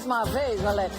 uma vez, Alex.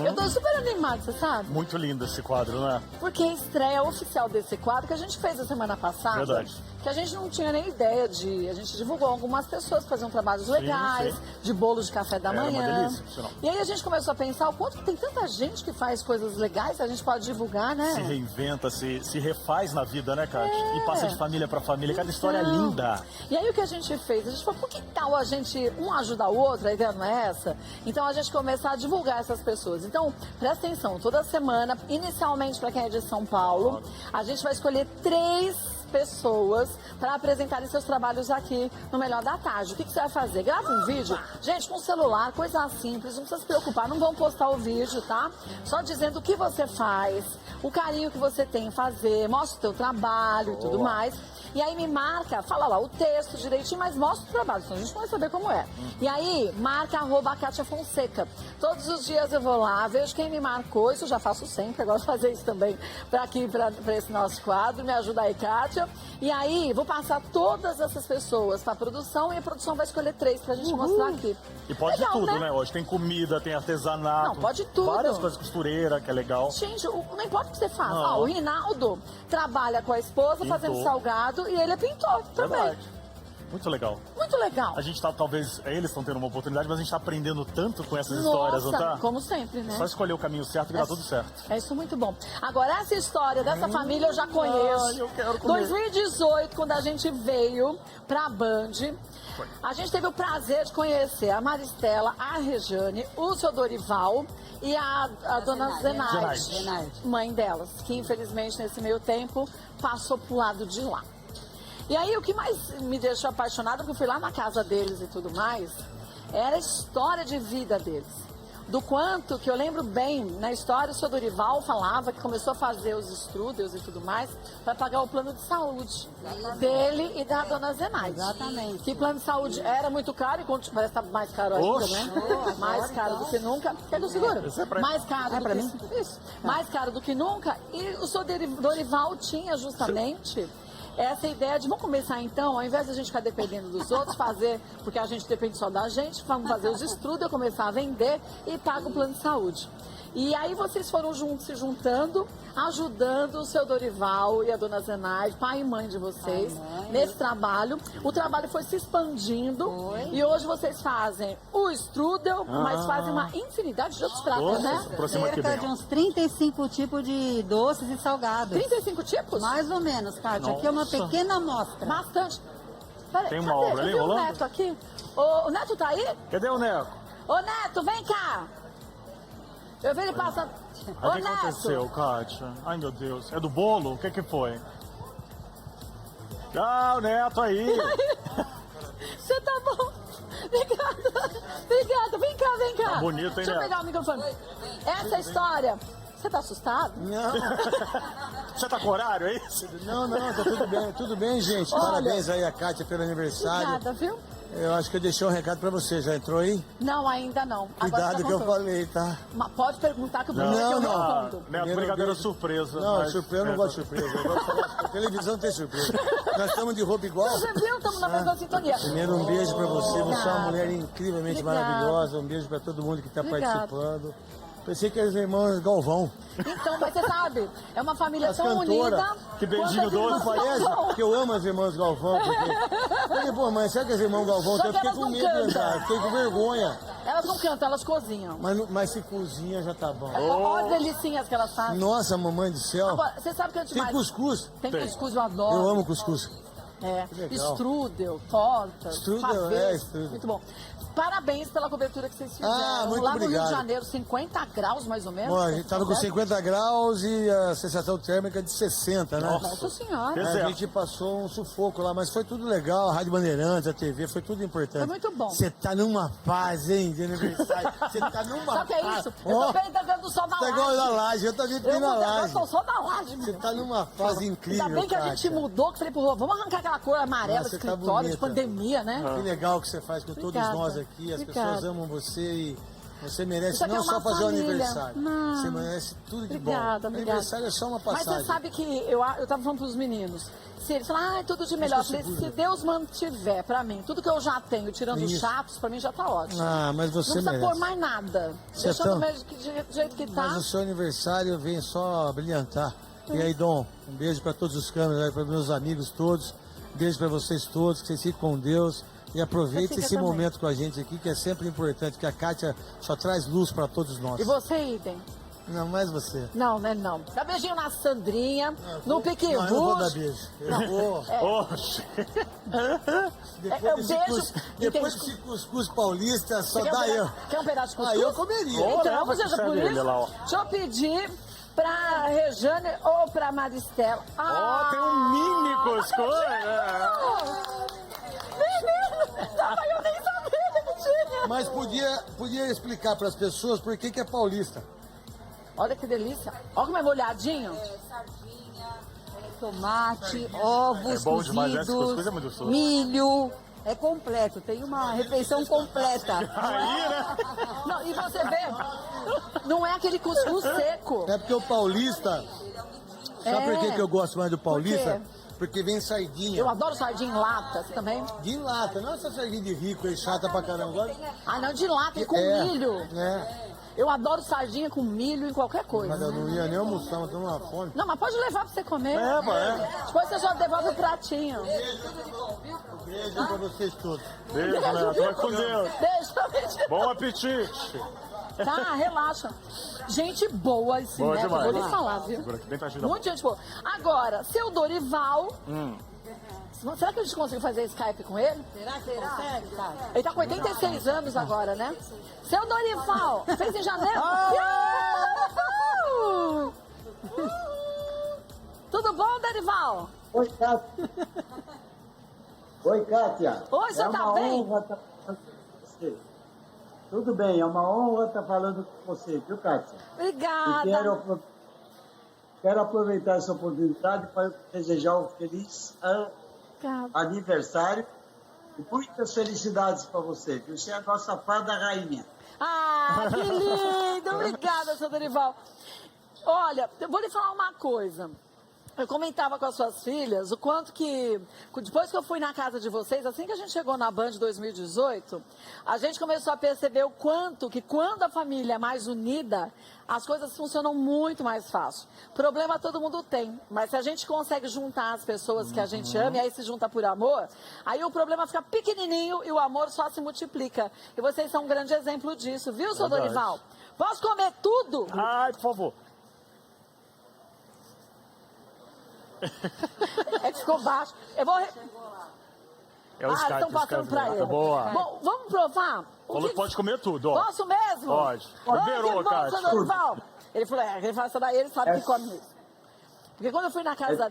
Eu tô super animada, você sabe? Muito lindo esse quadro, né? Porque a estreia oficial desse quadro que a gente fez a semana passada. Verdade. Que a gente não tinha nem ideia de... A gente divulgou algumas pessoas que faziam trabalhos legais, sim. de bolos de café da Era manhã. uma delícia, por sinal. E aí a gente começou a pensar o quanto que tem tanta gente que faz coisas legais, a gente pode divulgar, né? Se reinventa, se refaz na vida, né, Kátia? E passa de família pra família, cada história é Então, linda. E aí o que a gente fez? A gente falou, por que tal a gente um ajudar o outro, a ideia não é essa? Então a gente começar a divulgar essas pessoas. Então, presta atenção, toda semana, inicialmente para quem é de São Paulo, a gente vai escolher 3 pessoas para apresentarem seus trabalhos aqui no Melhor da Tarde. O que você vai fazer? Grava um vídeo, gente, com celular, coisa simples, não precisa se preocupar, não vão postar o vídeo, tá? Só dizendo o que você faz, o carinho que você tem em fazer, mostra o teu trabalho e tudo mais. E aí me marca, fala lá o texto direitinho, mas mostra o trabalho, senão a gente não vai saber como é. E aí, marca @Kátia Fonseca. Todos os dias eu vou lá, vejo quem me marcou, isso eu já faço sempre, agora vou fazer isso também para aqui, para esse nosso quadro, me ajuda aí, Kátia. E aí, vou passar todas essas pessoas para a produção e a produção vai escolher 3 pra gente mostrar aqui. E pode Legal, tudo, né? Hoje tem comida, tem artesanato. Não, pode tudo. Várias coisas, costureira, que é legal. Gente, não importa o que você faça. Não. Ó, o Rinaldo trabalha com a esposa Pintor. fazendo salgado e ele é pintor também. Verdade. Muito legal. Muito legal. A gente tá, talvez, eles estão tendo uma oportunidade, mas a gente tá aprendendo tanto com essas Nossa, histórias, não tá? como sempre, né? Só escolher o caminho certo que dá tudo certo. É isso, muito bom. Agora, essa história dessa família eu já conheço. Ai, eu quero comer. 2018, quando a gente veio pra Band, a gente teve o prazer de conhecer a Maristela, a Rejane, o seu Dorival e a dona Zenaide, mãe delas, que infelizmente nesse meio tempo passou pro lado de lá. E aí o que mais me deixou apaixonada, porque eu fui lá na casa deles e tudo mais, era a história de vida deles. Do quanto, que eu lembro bem, na história, o seu Dorival falava que começou a fazer os strudels e tudo mais para pagar o plano de saúde dele e da dona Zenaide. Exatamente. Que plano de saúde era muito caro e parece que tá mais caro ainda, Oxe. né? Mais caro do que nunca. Quer que eu seguro? Isso é pra- Mais caro do pra que mim? isso. Mais caro do que nunca. E o seu Dorival tinha justamente essa ideia de, vamos começar então, ao invés de a gente ficar dependendo dos outros, fazer, porque a gente depende só da gente, vamos fazer os strudel, começar a vender e paga o plano de saúde. E aí vocês foram se juntando, ajudando o seu Dorival e a dona Zenaide, pai e mãe de vocês, Pai e mãe. nesse trabalho. O trabalho foi se expandindo e hoje vocês fazem o strudel, mas fazem uma infinidade de outros pratos, Nossa, né? aproxima aqui Cerca bem. de ó. uns 35 tipos de doces e salgados. 35 tipos? Mais ou menos, Kátia. Aqui é uma Nossa. pequena amostra. Bastante. Peraí, Tem uma cadê? obra ali Eu vi o rolando? Neto aqui. O Neto tá aí? Cadê o Neco? Ô, Neto, vem cá. Eu vi ele passando. Ô, O que Neto. aconteceu, Kátia? Ai, meu Deus. É do bolo? O que foi? Ah, o Neto aí. Você tá bom? Obrigada. Obrigada. Vem cá, vem cá. Tá bonito, hein, Deixa eu Neto? pegar o microfone. Essa história... Você tá assustado? Não, Você tá com horário, é isso? não, tá tudo bem, gente. Olha. Parabéns aí a Kátia pelo aniversário. Obrigada, viu? Eu acho que eu deixei um recado pra você, já entrou aí? Não, ainda não. Agora Cuidado tá que eu contando. falei, tá? Mas pode perguntar que o primeiro que eu Não. respondo. Neto, Primeiro brincadeira beijo. surpresa. Não, mas- surpresa, eu não gosto de surpresa. Eu gosto de falar, televisão tem surpresa. Nós estamos de roupa igual. Você viu? Estamos na mesma sintonia. Primeiro, um beijo pra você. Você é uma Obrigada. mulher incrivelmente Obrigada. maravilhosa. Um beijo pra todo mundo que tá Obrigada. participando. Pensei que eram os irmãos Galvão. Então, mas você sabe, é uma família As tão cantoras. unida. Que beijinho quanto as doce, irmãs Parece Galvão. que eu amo as irmãs Galvão. Porque... Falei, pô, mas será que as irmãs Galvão? Só Eu que fiquei elas com não medo de cantam. andar. Fiquei com vergonha. Elas não cantam, elas cozinham. Mas se cozinha já tá bom. Olha as delicinhas que elas fazem. Nossa, mamãe do céu. Agora, você sabe que antes de Tem mais... cuscuz. Tem Tem. cuscuz, eu adoro. Eu amo cuscuz. É, Que legal. strudel, tortas, Strudel, pavês. strudel. Muito bom. Parabéns pela cobertura que vocês fizeram. muito Lá no Rio obrigado. de Janeiro, 50 graus mais ou menos. Bom, a gente tava com certo? 50 graus e a sensação térmica de 60, né? Nossa Senhora. Esse- A gente passou um sufoco lá, mas foi tudo legal. A Rádio Bandeirantes, a TV, foi tudo importante. Foi muito bom. Você tá numa fase, hein, de aniversário. Você tá numa Sabe o que é fase. isso? Eu Ó, tô pegando o sol da tá igual laje. na laje, eu também fui Eu na mudei, laje. eu tô só na laje, Você menino. tá numa fase incrível, Ainda bem que a gente Kátia. mudou, que eu falei pro Rô, vamos arrancar aquela cor amarela Nossa, do tá escritório de bonita. pandemia, né? Que legal que você faz com Obrigada. todos nós aqui. As Obrigada. pessoas amam você Você merece Isso aqui não é uma só fazer o família. aniversário. Não. Você merece tudo de Obrigada, bom. obrigada. Aniversário é só uma Mas passagem. você sabe que eu tava falando pros meninos. Se eles falam, tudo de melhor. Eu falei, seguro, se né? Deus mantiver pra mim, tudo que eu já tenho, tirando os Isso. chatos, pra mim já tá ótimo. Ah, mas Não você precisa merece. pôr mais nada. Você Deixando é tão- do mesmo do jeito que tá. Mas o seu aniversário vem só brilhantar. E aí, Dom, um beijo para todos os câmeras, para meus amigos todos. Um beijo para vocês todos, que vocês fiquem com Deus. E aproveite Você esse fica também. momento com a gente aqui, que é sempre importante, que a Kátia só traz luz para todos nós. E você, Idem? Não, mais você. Não, né? Não. Dá beijinho na Sandrinha, no Pique Não, eu não vou dar Rush. beijo. Eu vou. Oxe. É, Depois beijo. depois Entende? desse cuscuz paulista, só Quer um dá eu. peda- Quer um pedaço de cuscuz? Aí eu comeria. Ô, Então, leva seja que por serve isso, ele lá, ó. deixa eu pedir pra Rejane ou pra Maristela. Ó, tem um mini cuscuz. Menino, eu nem sabia que tinha. Mas podia explicar para as pessoas por que é paulista. Olha que delícia. Olha como é molhadinho. Tomate, ovos É bom demais, esse cozidos, cuscuz é muito gostoso. milho. É completo, tem uma refeição completa. Aí, né? Não, e você vê, não é aquele cuscuz seco. É porque o paulista. Sabe por que eu gosto mais do paulista? quê? Porque vem sardinha. Eu adoro sardinha em lata, você também? De lata, não essa sardinha de rico aí, chata pra caramba. Ah, não, de lata e com É, milho. É, Eu adoro sardinha com milho em qualquer coisa. mas eu não ia nem almoçar, mas tô numa fome. Não, mas pode levar pra você comer. É. Depois você só devolve o pratinho. Beijo pra vocês todos. Beijo, Neto. Vai com Deus. Beijo. Bom apetite. Tá, relaxa. Gente boa esse Boa neto, demais. vou lhe falar, viu? Segura aqui, bem pertinho da Muita gente boa. Agora, seu Dorival, Hum. será que a gente consegue fazer Skype com ele? Será que consegue? Tá. Ele tá com 86 anos agora, né? Seu Dorival, fez em janeiro? Tudo bom, Dorival? Oi, Kátia. Oi, Kátia. Oi, você é tá uma bem? honra estar falando com você. Tudo bem, é uma honra estar falando com você, viu, Kátia? E Obrigada. quero aproveitar essa oportunidade para desejar um feliz aniversário e muitas felicidades para você, viu? Você é a nossa fada rainha. Ah, que lindo! Obrigada, seu Dorival. Olha, eu vou lhe falar uma coisa. Eu comentava com as suas filhas o quanto que, depois que eu fui na casa de vocês, assim que a gente chegou na Band 2018, a gente começou a perceber o quanto que quando a família é mais unida, as coisas funcionam muito mais fácil. Problema todo mundo tem, mas se a gente consegue juntar as pessoas que a gente ama, e aí se junta por amor, aí o problema fica pequenininho e o amor só se multiplica. E vocês são um grande exemplo disso, viu, seu Verdade. Dorival? Posso comer tudo? Ai, por favor. É que ficou baixo. Eu vou... É o Skype. estão passando pra ele. Boa. Bom, vamos provar? Falou que pode comer tudo, ó. Posso mesmo? Pode. Ai, Liberou, que bom, Kátia. seu Dorival. Ele falou, ele fala isso daí, ele sabe que come isso. Porque quando eu fui na casa...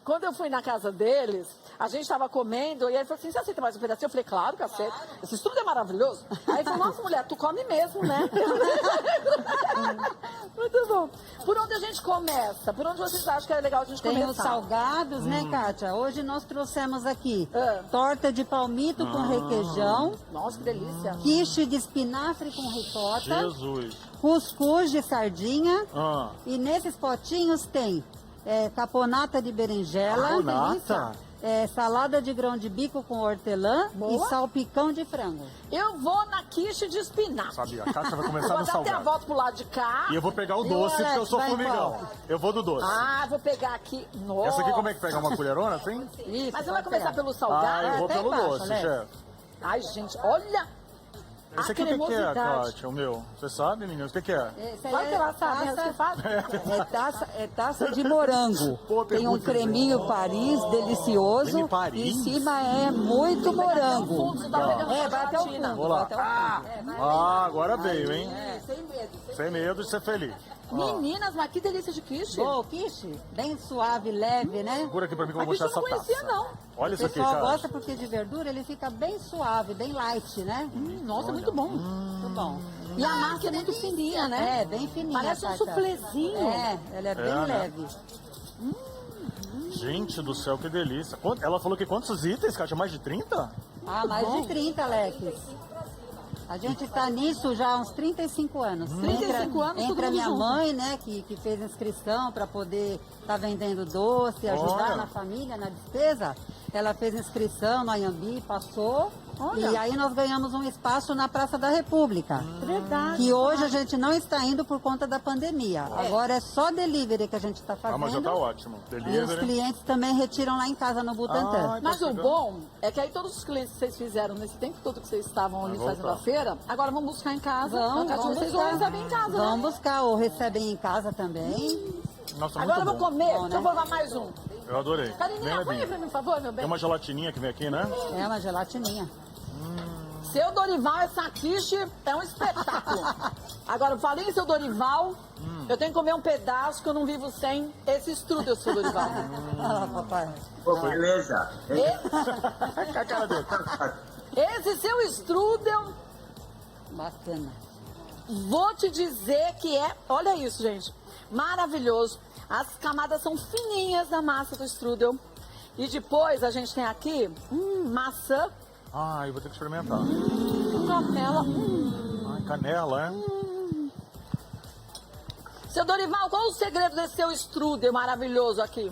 Quando eu fui na casa deles, a gente estava comendo e ele falou assim, você aceita mais um pedacinho? Eu falei, claro que aceito. Esse tudo é maravilhoso. Aí ele falou, nossa, mulher, tu come mesmo, né? Muito bom. Por onde a gente começa? Por onde vocês acham que é legal a gente Tem os começar? salgados, né, Kátia? Hoje nós trouxemos aqui Ah. torta de palmito com requeijão, Nossa, que delícia. quiche de espinafre com ricota, Jesus. cuscuz de sardinha Ah. e nesses potinhos tem caponata de berinjela, Caponata? salada de grão de bico com hortelã Boa. e salpicão de frango. Eu vou na quiche de espinafre. Sabia, a Kátia vai Eu começar vou no dar até a salgado. volta pro lado de cá. E eu vou pegar o E o doce, porque eu Alex sou vai formigão. qual? Eu vou do doce. Ah, vou pegar aqui. Nossa. Essa aqui como é que pega? Uma colherona, assim? Isso, Mas você vai pode começar pegar. pelo salgado? Ah, eu vou até pelo embaixo, doce, Alex. chefe. Ai, gente, olha Esse a aqui o que que é, cremosidade. Kátia? O meu? Você sabe, meninos? O que que é? Esse aí Vai que ela sabe, né? Você faz? É taça de morango. Pô, Tem um pergunta, creminho Paris delicioso. Creme Paris? Em cima é muito morango. fundo, você tá pegando Vai até o gelatina. fundo. Vou lá. vai até o fundo. Ah, agora veio, hein? Sem medo. Sem medo de ser feliz. Ó, Meninas, mas que delícia de quiche. Bom, quiche, bem suave, leve, né? segura aqui pra mim que eu A vou quiche mostrar eu não essa conhecia, taça. não. Olha O isso aqui, pessoal cara. gosta porque de verdura ele fica bem suave, bem light, né? Nossa, muito bom. Muito bom. E a massa é muito fininha, né? É, bem fininha. Parece um Tata. suflezinho. É, ela é bem né? leve. Gente do céu, que delícia. Ela falou que quantos itens, Kátia? Mais de 30? Ah, mais de 30, Alex. A gente está nisso já há uns 35 anos. 35 anos, todo Entra mundo minha junto. mãe, né, que fez inscrição para poder estar vendendo doce, ajudar Olha. na família, na despesa. Ela fez inscrição no Anhembi, passou. Olha. E aí nós ganhamos um espaço na Praça da República. Verdade. Que hoje a gente não está indo por conta da pandemia. Agora é só delivery que a gente está fazendo. Ah, mas já tá ótimo. E os Delivery. clientes também retiram lá em casa no Butantã. Ah, Mas tá o chegando. bom é que aí todos os clientes que vocês fizeram nesse tempo todo que vocês estavam ali Vai fazendo voltar. a feira, agora vão buscar em casa. Vão, Na casa de vão vocês buscar. ou recebem em casa, Vão né? buscar ou recebem em casa também. Nossa, Agora eu muito vou bom. comer. Bom, Deixa eu né? provar mais um. Eu adorei. Carininha, Bem põe aí levinho. pra mim, por favor, meu bem. Tem uma gelatininha que vem aqui, né? É uma gelatininha. Seu Dorival, essa quiche é um espetáculo. Agora, eu falei em seu Dorival, eu tenho que comer um pedaço que eu não vivo sem esse strudel, seu Dorival. Olha lá, papai. Pô, beleza. E- A cara dele. esse seu strudel, Bacana. vou te dizer que é, olha isso, gente, maravilhoso. As camadas são fininhas da massa do strudel. E depois a gente tem aqui maçã, Ai, eu vou ter que experimentar. canela. Ai, canela, é? Seu Dorival, qual o segredo desse seu strudel maravilhoso aqui?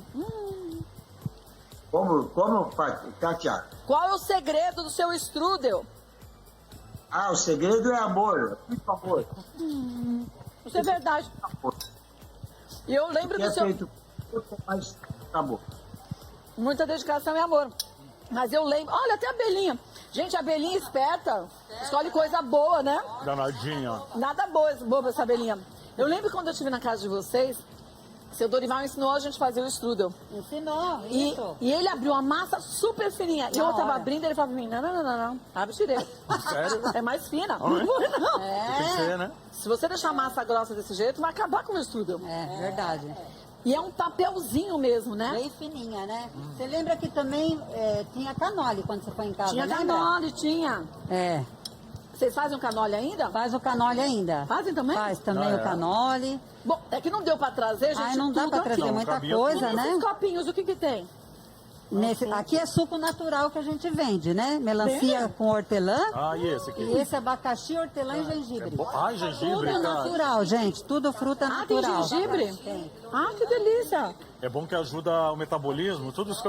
Como, Kátia? Qual é o segredo do seu strudel? Ah, o segredo é amor. Muito amor. Isso é verdade. Amor. E eu lembro Que do é seu... feito com mais amor. Muita dedicação e amor. Mas eu lembro... Olha, até a abelhinha. Gente, a abelhinha esperta escolhe coisa boa, né? Danadinha. Nada boa essa abelhinha. Eu lembro quando eu estive na casa de vocês, seu Dorival ensinou a gente a fazer o strudel. Ensinou, E, isso. e ele abriu a massa super fininha. E eu Na tava hora. abrindo e ele falava pra mim, não. Abre direito. Sério? É mais fina. Ah, é? Não. Tem que ser, né? Se você deixar a massa grossa desse jeito, vai acabar com o meu strudel. É, verdade. E é um papelzinho mesmo, né? Bem fininha, né? Você lembra que também tinha canole quando você foi em casa, Tinha lembra? canole, tinha. É. Vocês fazem o canole ainda? Faz o canole ainda. Fazem também? Faz também Ah, o é. canole. Bom, é que não deu pra trazer, gente. Ai, não dá tudo pra trazer aqui. Não, muita cabia coisa, tudo. né? Esses copinhos, o que que tem? Aqui é suco natural que a gente vende, né? Melancia Tem? com hortelã. Ah, e esse aqui? E esse abacaxi, hortelã e gengibre. Ai, gengibre, Tudo cara. natural, gente. Tudo fruta Ah, tem natural. gengibre? Tem. Ah, que delícia. É bom que ajuda o metabolismo, tudo isso que eu